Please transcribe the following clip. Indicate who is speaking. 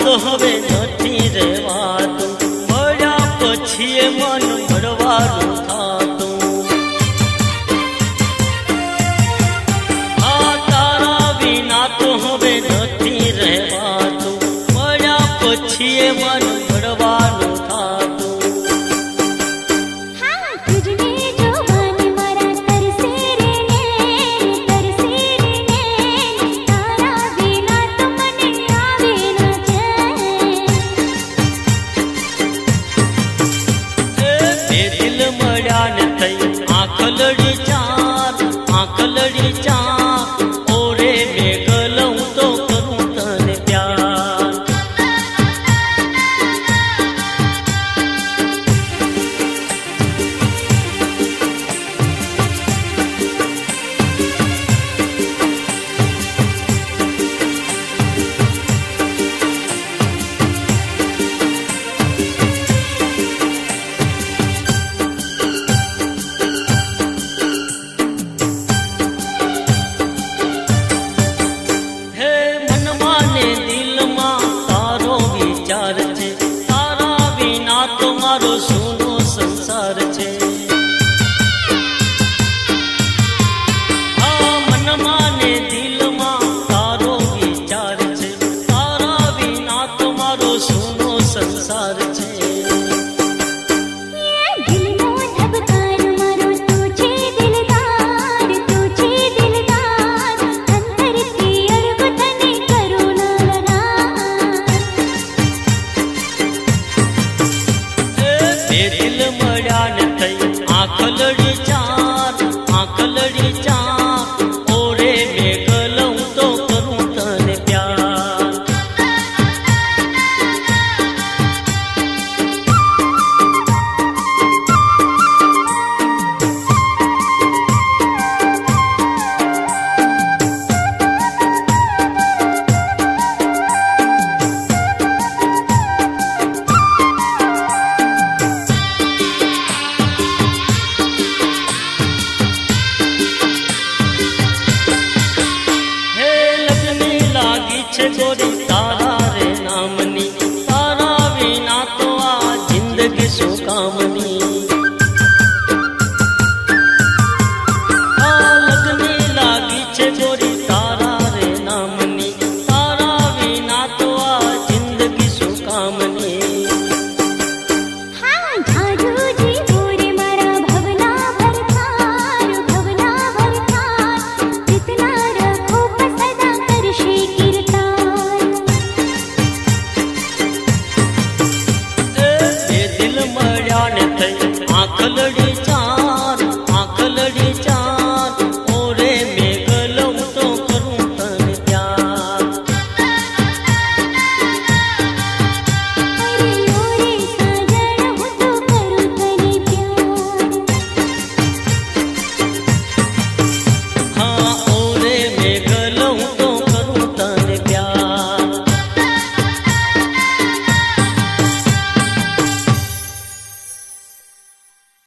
Speaker 1: તો હવે નથી રહેવાતું, મળ્યા પછી મન ભરવાનું થાતું. આ તારા વિના તો હવે નથી રહેવાતું, મળ્યા પછી મન ભરવાનું થાતું. આંખલડી ચાર ઓરે મેઘલઉં તો કરું તને પ્યાર. તારા વિના તો મારો સૂનો સંસાર છે. આ મનમાં ને દિલમાં તારો વિચાર છે, તારા વિના તો મારો સૂનો સંસાર છે. દિલ મળ્યા ને થઈ આંખલડી ચાર ઓરે મેઘલઉં તો કરું તને પ્યાર. છે ગોરી તારા રે નામની, તારા વિના તો આ જિંદગી શું કામની.